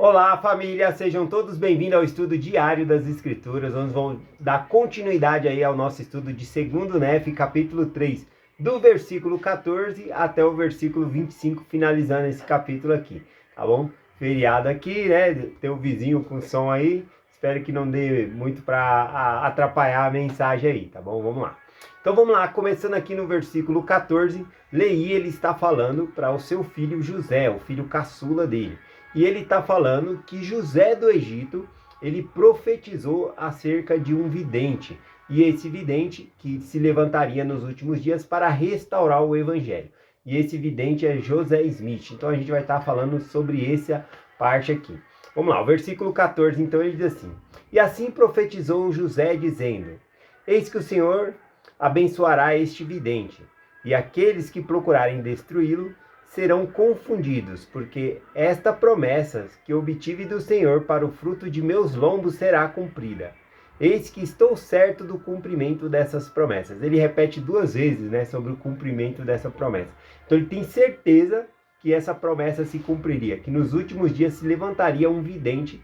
Olá, família! Sejam todos bem-vindos ao estudo diário das Escrituras. Nós vamos dar continuidade aí ao nosso estudo de 2º Nef, capítulo 3, do versículo 14 até o versículo 25, finalizando esse capítulo aqui, tá bom? Feriado aqui, né? Tem o vizinho com som aí. Espero que não dê muito para atrapalhar a mensagem aí, tá bom? Vamos lá. Então vamos lá, começando aqui no versículo 14, Leí ele está falando para o seu filho José, o filho caçula dele. E ele está falando que José do Egito, ele profetizou acerca de um vidente. E esse vidente que se levantaria nos últimos dias para restaurar o evangelho. E esse vidente é José Smith. Então a gente vai estar falando sobre essa parte aqui. Vamos lá, o versículo 14, então ele diz assim: E assim profetizou José, dizendo: Eis que o Senhor abençoará este vidente, e aqueles que procurarem destruí-lo serão confundidos, porque esta promessa que obtive do Senhor para o fruto de meus lombos será cumprida. Eis que estou certo do cumprimento dessas promessas. Ele repete 2 vezes, né, sobre o cumprimento dessa promessa. Então ele tem certeza que essa promessa se cumpriria, que nos últimos dias se levantaria um vidente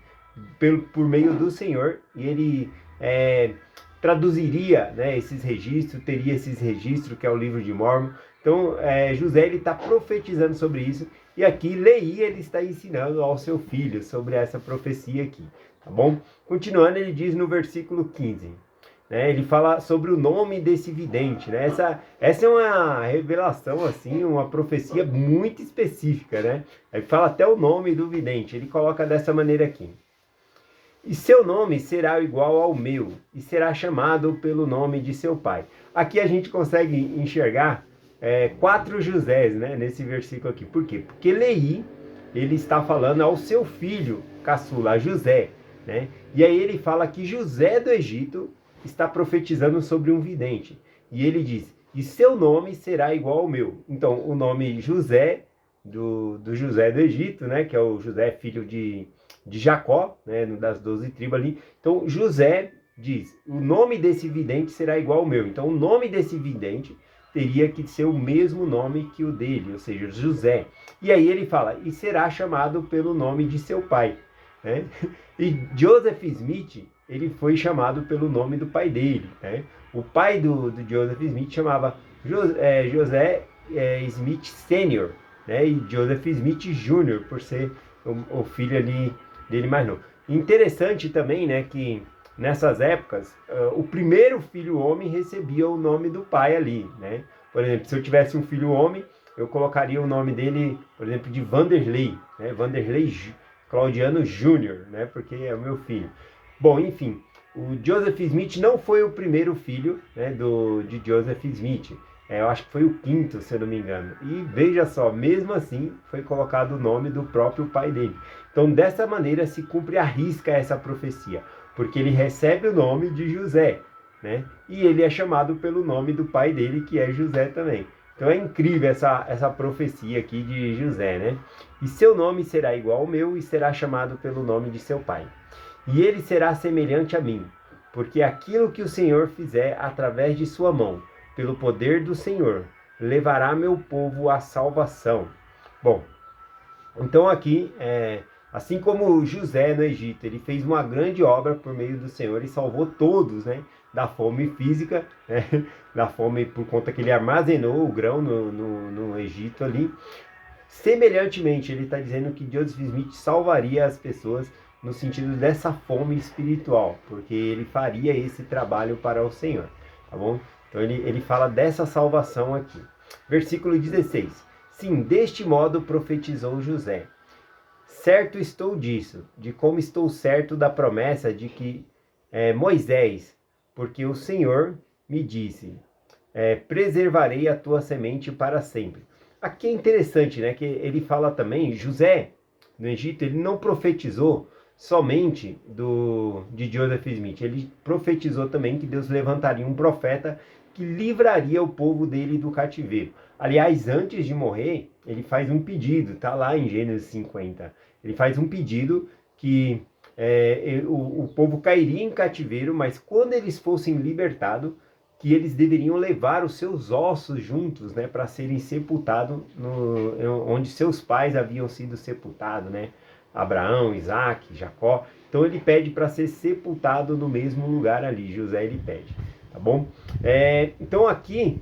por meio do Senhor, e ele traduziria, né, esses registros, teria esses registros, que é o livro de Mórmon. Então, José está profetizando sobre isso, e aqui Leí ele está ensinando ao seu filho sobre essa profecia aqui, tá bom? Continuando, ele diz no versículo 15, né, ele fala sobre o nome desse vidente, né? Essa é uma revelação, assim, uma profecia muito específica, né? Ele fala até o nome do vidente, ele coloca dessa maneira aqui: E seu nome será igual ao meu, e será chamado pelo nome de seu pai. Aqui a gente consegue enxergar 4 Josés, né, nesse versículo aqui. Por quê? Porque Leí, ele está falando ao seu filho caçula, José, né? E aí ele fala que José do Egito está profetizando sobre um vidente. E ele diz: e seu nome será igual ao meu. Então, o nome José, do José do Egito, né, que é o José filho de Jacó, né, das 12 tribos ali. Então, José diz: o nome desse vidente será igual ao meu. Então, o nome desse vidente teria que ser o mesmo nome que o dele, ou seja, José. E aí ele fala: e será chamado pelo nome de seu pai, né? E Joseph Smith, ele foi chamado pelo nome do pai dele, né? O pai do Joseph Smith chamava José Smith Sênior, né? E Joseph Smith Jr., por ser o filho ali dele mais novo. Interessante também, né, que nessas épocas, o primeiro filho homem recebia o nome do pai ali, né? Por exemplo, se eu tivesse um filho homem, eu colocaria o nome dele, por exemplo, de Vanderlei, né? Vanderlei Claudiano Júnior, né? Porque é o meu filho. Bom, enfim, o Joseph Smith não foi o primeiro filho, né, de Joseph Smith. Eu acho que foi o 5º, se eu não me engano. E veja só, mesmo assim, foi colocado o nome do próprio pai dele. Então, dessa maneira, se cumpre à risca essa profecia, porque ele recebe o nome de José, né? E ele é chamado pelo nome do pai dele, que é José também. Então, é incrível essa profecia aqui de José, né? E seu nome será igual ao meu, e será chamado pelo nome de seu pai. E ele será semelhante a mim, porque aquilo que o Senhor fizer através de sua mão, pelo poder do Senhor, levará meu povo à salvação. Bom, então aqui, assim como José no Egito, ele fez uma grande obra por meio do Senhor e salvou todos, né, da fome física, né, da fome por conta que ele armazenou o grão no Egito ali. Semelhantemente, ele está dizendo que Joseph Smith salvaria as pessoas no sentido dessa fome espiritual, porque ele faria esse trabalho para o Senhor, tá bom? Então ele fala dessa salvação aqui. Versículo 16. Sim, deste modo profetizou José. Certo estou disso, de como estou certo da promessa de que Moisés, porque o Senhor me disse, preservarei a tua semente para sempre. Aqui é interessante, né, que ele fala também, José, no Egito, ele não profetizou somente de Joseph Smith, ele profetizou também que Deus levantaria um profeta que livraria o povo dele do cativeiro. Aliás, antes de morrer, ele faz um pedido, tá lá em Gênesis 50. Ele faz um pedido que o povo cairia em cativeiro, mas quando eles fossem libertados, que eles deveriam levar os seus ossos juntos, né, para serem sepultados onde seus pais haviam sido sepultados, né, Abraão, Isaac, Jacó. Então ele pede para ser sepultado no mesmo lugar ali, José ele pede, tá bom? Então aqui,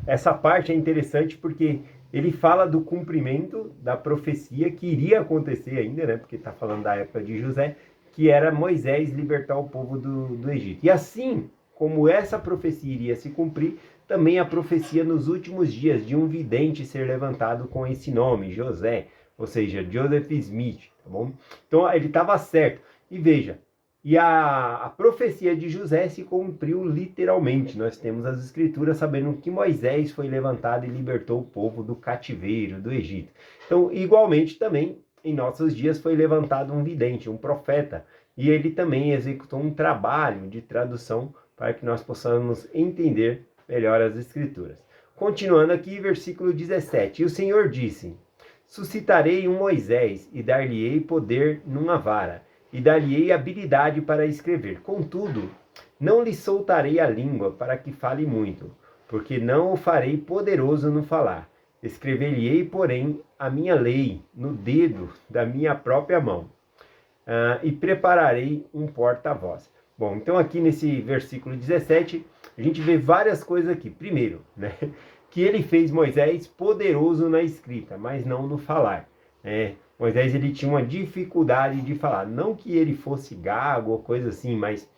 essa parte é interessante porque ele fala do cumprimento da profecia que iria acontecer ainda, né? Porque está falando da época de José, que era Moisés libertar o povo do Egito. E assim como essa profecia iria se cumprir, também a profecia nos últimos dias de um vidente ser levantado com esse nome, José, ou seja, Joseph Smith, tá bom? Então ele estava certo. E veja, e a profecia de José se cumpriu literalmente. Nós temos as escrituras sabendo que Moisés foi levantado e libertou o povo do cativeiro do Egito. Então, igualmente também, em nossos dias foi levantado um vidente, um profeta, e ele também executou um trabalho de tradução para que nós possamos entender melhor as escrituras. Continuando aqui, versículo 17. E o Senhor disse: suscitarei um Moisés e dar-lhe-ei poder numa vara, e dar-lhe-ei habilidade para escrever. Contudo, não lhe soltarei a língua para que fale muito, porque não o farei poderoso no falar. Escrever-lhe-ei, porém, a minha lei no dedo da minha própria mão, e prepararei um porta-voz. Bom, então aqui nesse versículo 17, a gente vê várias coisas aqui. Primeiro, né, que ele fez Moisés poderoso na escrita, mas não no falar. Moisés ele tinha uma dificuldade de falar. Não que ele fosse gago ou coisa assim, mas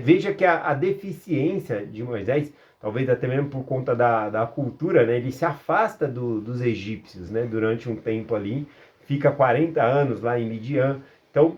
veja que a deficiência de Moisés, talvez até mesmo por conta da cultura, né, ele se afasta dos egípcios, né, durante um tempo ali, fica 40 anos lá em Midian. Então,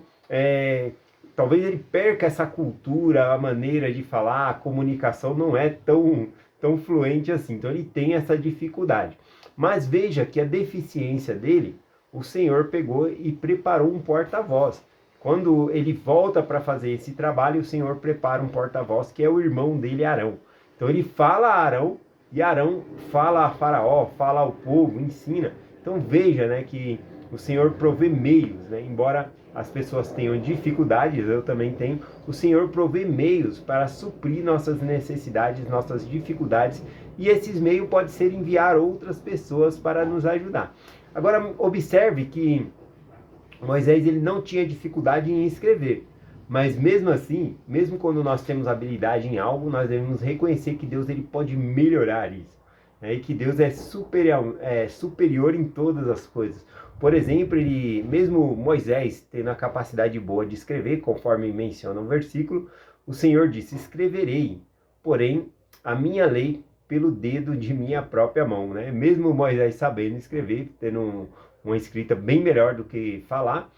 talvez ele perca essa cultura, a maneira de falar, a comunicação não é tão fluente assim. Então ele tem essa dificuldade. Mas veja que a deficiência dele, o Senhor pegou e preparou um porta-voz. Quando ele volta para fazer esse trabalho, o Senhor prepara um porta-voz que é o irmão dele, Arão. Então ele fala a Arão, e Arão fala a Faraó, fala ao povo, ensina. Então veja, né, que o Senhor provê meios, né? Embora as pessoas tenham dificuldades, eu também tenho, o Senhor provê meios para suprir nossas necessidades, nossas dificuldades, e esses meios podem ser enviar outras pessoas para nos ajudar. Agora, observe que Moisés ele não tinha dificuldade em escrever, mas mesmo assim, mesmo quando nós temos habilidade em algo, nós devemos reconhecer que Deus ele pode melhorar isso, né? E que Deus é superior em todas as coisas. Por exemplo, mesmo Moisés tendo a capacidade boa de escrever, conforme menciona o versículo, o Senhor disse: escreverei, porém, a minha lei pelo dedo de minha própria mão, né? Mesmo Moisés sabendo escrever, tendo uma escrita bem melhor do que falar,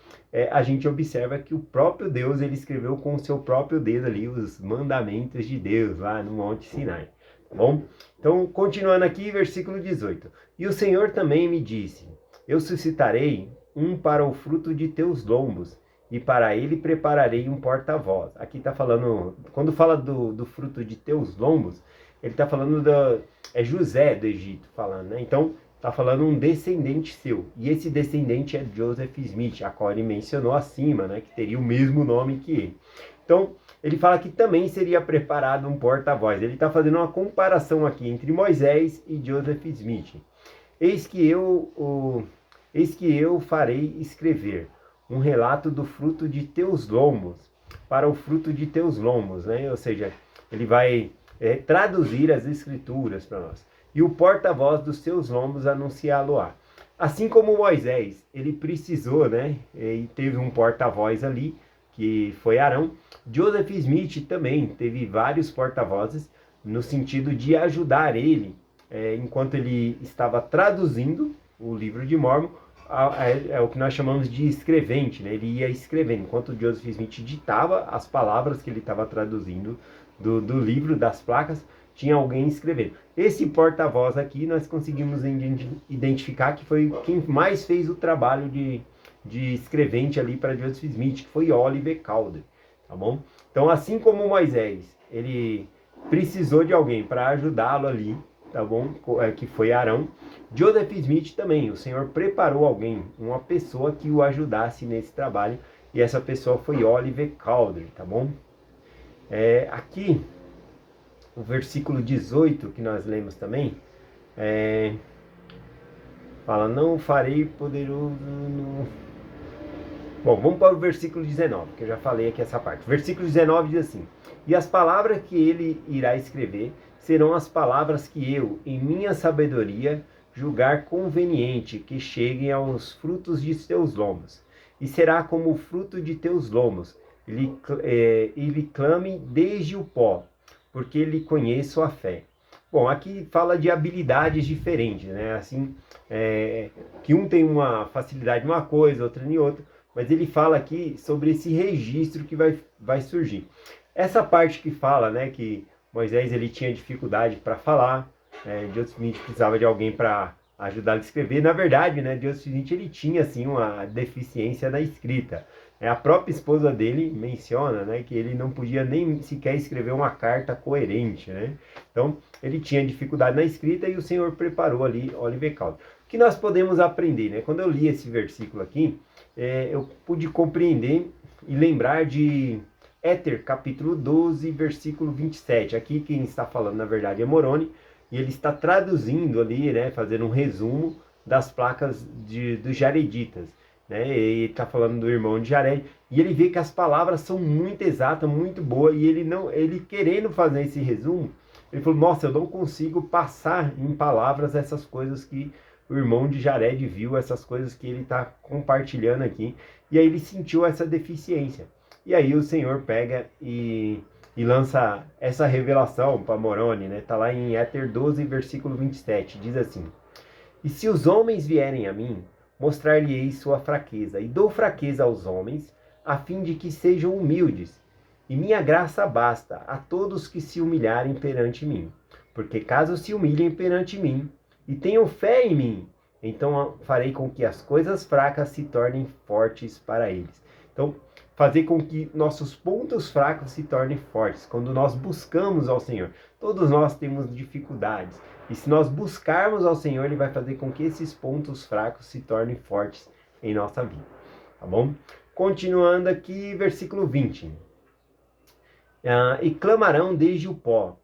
a gente observa que o próprio Deus ele escreveu com o seu próprio dedo ali os mandamentos de Deus lá no Monte Sinai. Tá bom? Então, continuando aqui, versículo 18. E o Senhor também me disse: eu suscitarei um para o fruto de teus lombos, e para ele prepararei um porta-voz. Aqui está falando, quando fala do fruto de teus lombos, ele está falando José do Egito falando, né? Então, está falando um descendente seu. E esse descendente é Joseph Smith, a qual ele mencionou acima, né? Que teria o mesmo nome que ele. Então, ele fala que também seria preparado um porta-voz. Ele está fazendo uma comparação aqui entre Moisés e Joseph Smith. Eis que eu farei escrever um relato do fruto de teus lombos, para o fruto de teus lombos, né? Ou seja, ele vai traduzir as escrituras para nós. E o porta-voz dos seus lombos anunciá-lo-á. Assim como Moisés, ele precisou, né? E teve um porta-voz ali, que foi Arão. Joseph Smith também teve vários porta-vozes, no sentido de ajudar ele, enquanto ele estava traduzindo o livro de Mórmon, é o que nós chamamos de escrevente, né? Ele ia escrevendo, enquanto Joseph Smith ditava as palavras que ele estava traduzindo do livro, das placas, tinha alguém escrevendo. Esse porta-voz aqui nós conseguimos identificar que foi quem mais fez o trabalho de escrevente ali para Joseph Smith, que foi Oliver Calder, tá bom? Então, assim como Moisés, ele precisou de alguém para ajudá-lo ali, tá bom? Que foi Arão. Joseph Smith também, o Senhor preparou alguém, uma pessoa que o ajudasse nesse trabalho, e essa pessoa foi Oliver Calder, tá bom? Aqui, o versículo 18 que nós lemos também, fala: não farei poderoso Bom, vamos para o versículo 19, que eu já falei aqui essa parte. Versículo 19 diz assim: E as palavras que ele irá escrever serão as palavras que eu, em minha sabedoria, julgar conveniente que cheguem aos frutos de teus lombos. E será como o fruto de teus lombos. Ele clame desde o pó, porque ele conheço a fé. Bom, aqui fala de habilidades diferentes, né? Assim, que um tem uma facilidade em uma coisa, outra em outra, mas ele fala aqui sobre esse registro que vai surgir. Essa parte que fala, né, que Moisés ele tinha dificuldade para falar, Deus precisava de alguém para ajudar ele a escrever. Na verdade, né, Deus ele tinha assim uma deficiência na escrita. A própria esposa dele menciona, né, que ele não podia nem sequer escrever uma carta coerente, né? Então, ele tinha dificuldade na escrita e o Senhor preparou ali Oliver Calder. O que nós podemos aprender, né? Quando eu li esse versículo aqui, eu pude compreender e lembrar de Éter, capítulo 12, versículo 27. Aqui quem está falando, na verdade, é Moroni, e ele está traduzindo ali, né, fazendo um resumo das placas dos Jareditas. Né? Ele está falando do irmão de Jared, e ele vê que as palavras são muito exatas, muito boas, e ele querendo fazer esse resumo, ele falou, nossa, eu não consigo passar em palavras essas coisas que o irmão de Jared viu, essas coisas que ele está compartilhando aqui, e aí ele sentiu essa deficiência. E aí o Senhor pega e lança essa revelação para Moroni, né? Está lá em Éter 12, versículo 27, diz assim: E se os homens vierem a mim, mostrar-lhe-ei sua fraqueza, e dou fraqueza aos homens, a fim de que sejam humildes. E minha graça basta a todos que se humilharem perante mim. Porque caso se humilhem perante mim, e tenham fé em mim, então farei com que as coisas fracas se tornem fortes para eles. Então, fazer com que nossos pontos fracos se tornem fortes. Quando nós buscamos ao Senhor, todos nós temos dificuldades. E se nós buscarmos ao Senhor, Ele vai fazer com que esses pontos fracos se tornem fortes em nossa vida. Tá bom? Continuando aqui, versículo 20. E clamarão desde o pó.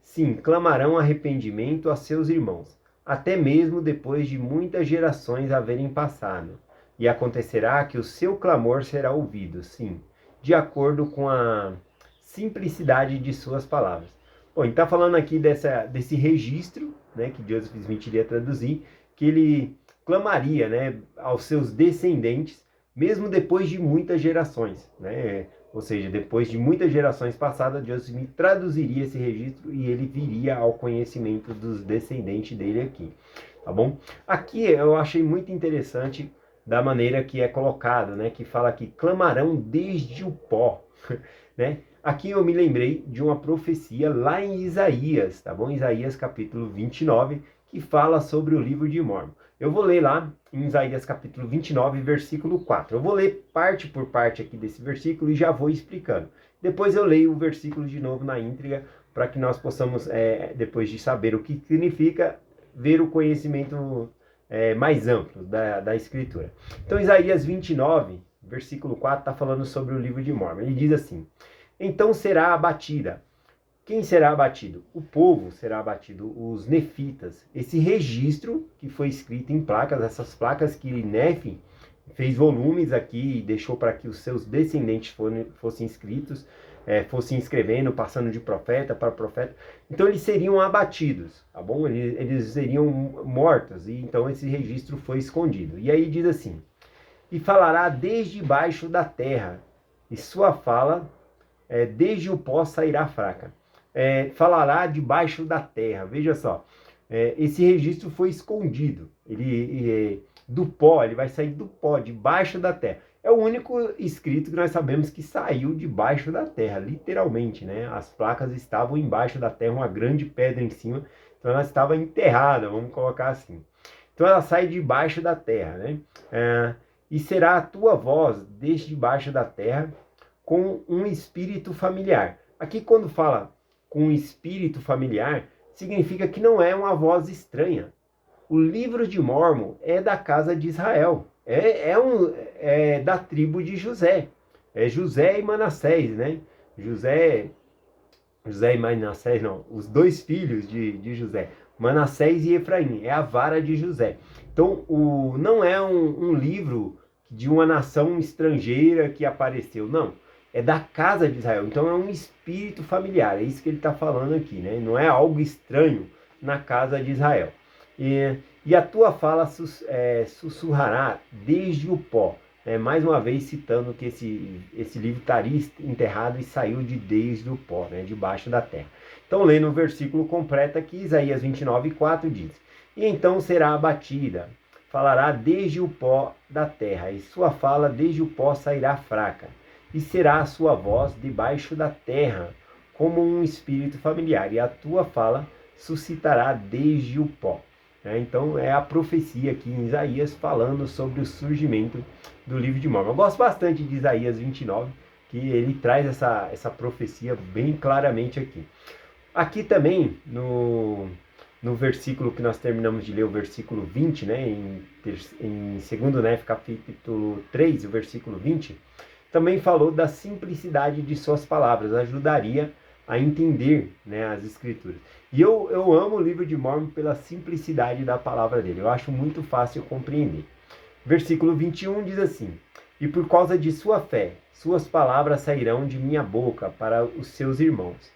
Sim, clamarão arrependimento a seus irmãos, até mesmo depois de muitas gerações haverem passado. E acontecerá que o seu clamor será ouvido, sim, de acordo com a simplicidade de suas palavras. Bom, ele está falando aqui desse registro, né, que Joseph Smith iria traduzir, que ele clamaria, né, aos seus descendentes, mesmo depois de muitas gerações, né? Ou seja, depois de muitas gerações passadas, Joseph Smith traduziria esse registro e ele viria ao conhecimento dos descendentes dele aqui, tá bom? Aqui eu achei muito interessante da maneira que é colocado, né? Que fala que clamarão desde o pó, né? Aqui eu me lembrei de uma profecia lá em Isaías, tá bom? Isaías capítulo 29, que fala sobre o livro de Mórmon. Eu vou ler lá em Isaías capítulo 29, versículo 4. Eu vou ler parte por parte aqui desse versículo e já vou explicando. Depois eu leio o versículo de novo na íntegra, para que nós possamos, depois de saber o que significa, ver o conhecimento mais amplo da Escritura. Então Isaías 29, versículo 4, está falando sobre o livro de Mórmon. Ele diz assim: Então será abatida. Quem será abatido? O povo será abatido, os nefitas. Esse registro que foi escrito em placas, essas placas que Nefi fez volumes aqui e deixou para que os seus descendentes fossem escritos, fossem escrevendo, passando de profeta para profeta. Então eles seriam abatidos, tá bom? Eles seriam mortos, e então esse registro foi escondido. E aí diz assim: E falará desde baixo da terra, e sua fala desde o pó sairá fraca. Falará debaixo da terra. Veja só, esse registro foi escondido. Do pó, ele vai sair do pó, debaixo da terra. É o único escrito que nós sabemos que saiu debaixo da terra, literalmente, né? As placas estavam embaixo da terra, uma grande pedra em cima, então ela estava enterrada, vamos colocar assim. Então ela sai debaixo da terra, né? E será a tua voz desde debaixo da terra com um espírito familiar. Aqui quando fala com um espírito familiar, significa que não é uma voz estranha. O livro de Mórmon é da casa de Israel, é da tribo de José. É José e Manassés, né? José e Manassés, não, os dois filhos de José, Manassés e Efraim, é a vara de José. Então, não é um livro de uma nação estrangeira que apareceu. Não, é da casa de Israel. Então é um espírito familiar, é isso que ele está falando aqui, né? Não é algo estranho na casa de Israel. E a tua fala sussurrará desde o pó. Mais uma vez citando que esse livro estaria enterrado e saiu de desde o pó, né, debaixo da terra. Então, lendo o versículo completo aqui, Isaías 29:4 diz: E então será abatida, falará desde o pó da terra, e sua fala desde o pó sairá fraca, e será a sua voz debaixo da terra, como um espírito familiar, e a tua fala suscitará desde o pó. Então é a profecia aqui em Isaías falando sobre o surgimento do livro de Mórmon. Eu gosto bastante de Isaías 29, que ele traz essa profecia bem claramente aqui. Aqui também, no versículo que nós terminamos de ler, o versículo 20, né, em 2 Néfio, capítulo 3, o versículo 20, também falou da simplicidade de suas palavras, ajudaria a entender, né, as escrituras. E eu amo o livro de Mórmon pela simplicidade da palavra dele, eu acho muito fácil compreender. Versículo 21 diz assim: E por causa de sua fé, suas palavras sairão de minha boca para os seus irmãos,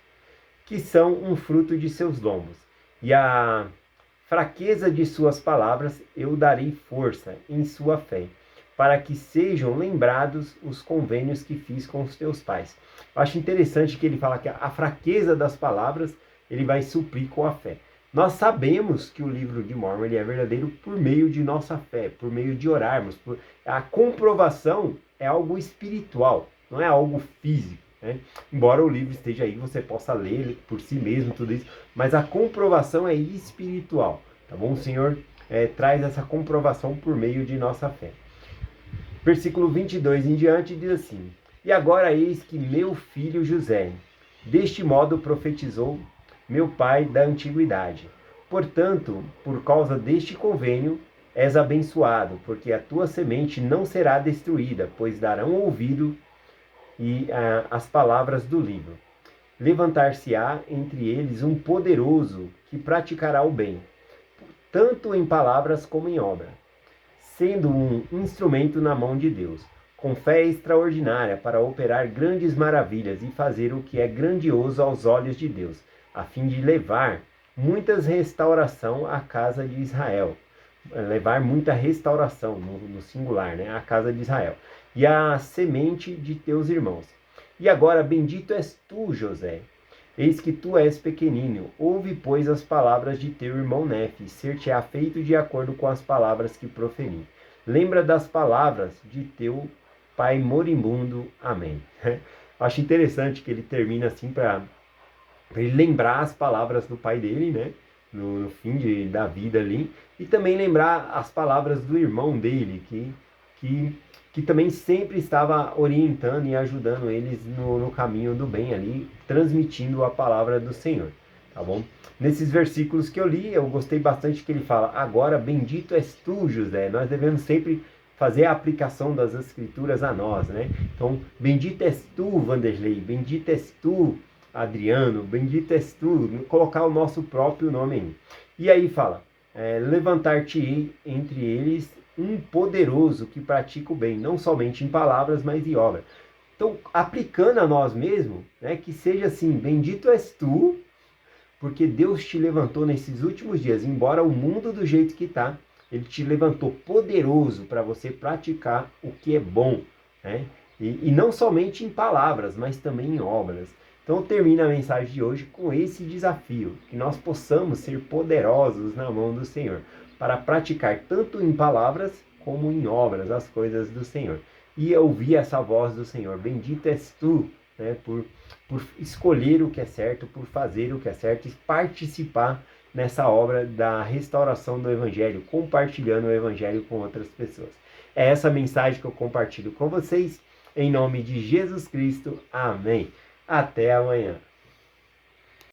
que são um fruto de seus lombos. E a fraqueza de suas palavras eu darei força em sua fé, para que sejam lembrados os convênios que fiz com os teus pais. Eu acho interessante que ele fala que a fraqueza das palavras ele vai suprir com a fé. Nós sabemos que o livro de Mórmon ele é verdadeiro por meio de nossa fé, por meio de orarmos. A comprovação é algo espiritual, não é algo físico, né? Embora o livro esteja aí, você possa ler por si mesmo, tudo isso, mas a comprovação é espiritual, tá bom? O Senhor traz essa comprovação por meio de nossa fé. Versículo 22 em diante diz assim: E agora eis que meu filho José, deste modo profetizou meu pai da antiguidade. Portanto, por causa deste convênio, és abençoado, porque a tua semente não será destruída, pois darão ouvido às palavras do livro. Levantar-se-á entre eles um poderoso que praticará o bem, tanto em palavras como em obra, sendo um instrumento na mão de Deus, com fé extraordinária para operar grandes maravilhas e fazer o que é grandioso aos olhos de Deus, a fim de levar muitas restauração à casa de Israel. Levar muita restauração, no singular, né? À casa de Israel. E a semente de teus irmãos. E agora, bendito és tu, José. Eis que tu és pequenino. Ouve, pois, as palavras de teu irmão Nefe, ser-te-á feito de acordo com as palavras que proferi. Lembra das palavras de teu pai moribundo. Amém. Acho interessante que ele termina assim para ele lembrar as palavras do pai dele, né? No fim da vida ali. E também lembrar as palavras do irmão dele, que também sempre estava orientando e ajudando eles no caminho do bem ali, transmitindo a palavra do Senhor, tá bom? Nesses versículos que eu li, eu gostei bastante que ele fala: agora bendito és tu, José. Nós devemos sempre fazer a aplicação das escrituras a nós, né? Então, bendito és tu, Vanderlei, bendito és tu, Adriano, bendito és tu, colocar o nosso próprio nome aí. E aí fala: levantar-te-ei entre eles um poderoso que pratica o bem, não somente em palavras, mas em obra. Então, aplicando a nós mesmos, né, que seja assim: bendito és tu, porque Deus te levantou nesses últimos dias, embora o mundo do jeito que está, Ele te levantou poderoso para você praticar o que é bom, né? E não somente em palavras, mas também em obras. Então termina a mensagem de hoje com esse desafio, que nós possamos ser poderosos na mão do Senhor, para praticar tanto em palavras como em obras as coisas do Senhor. E ouvir essa voz do Senhor: bendito és tu, né, por escolher o que é certo, por fazer o que é certo e participar nessa obra da restauração do Evangelho, compartilhando o Evangelho com outras pessoas. É essa mensagem que eu compartilho com vocês, em nome de Jesus Cristo. Amém. Até amanhã.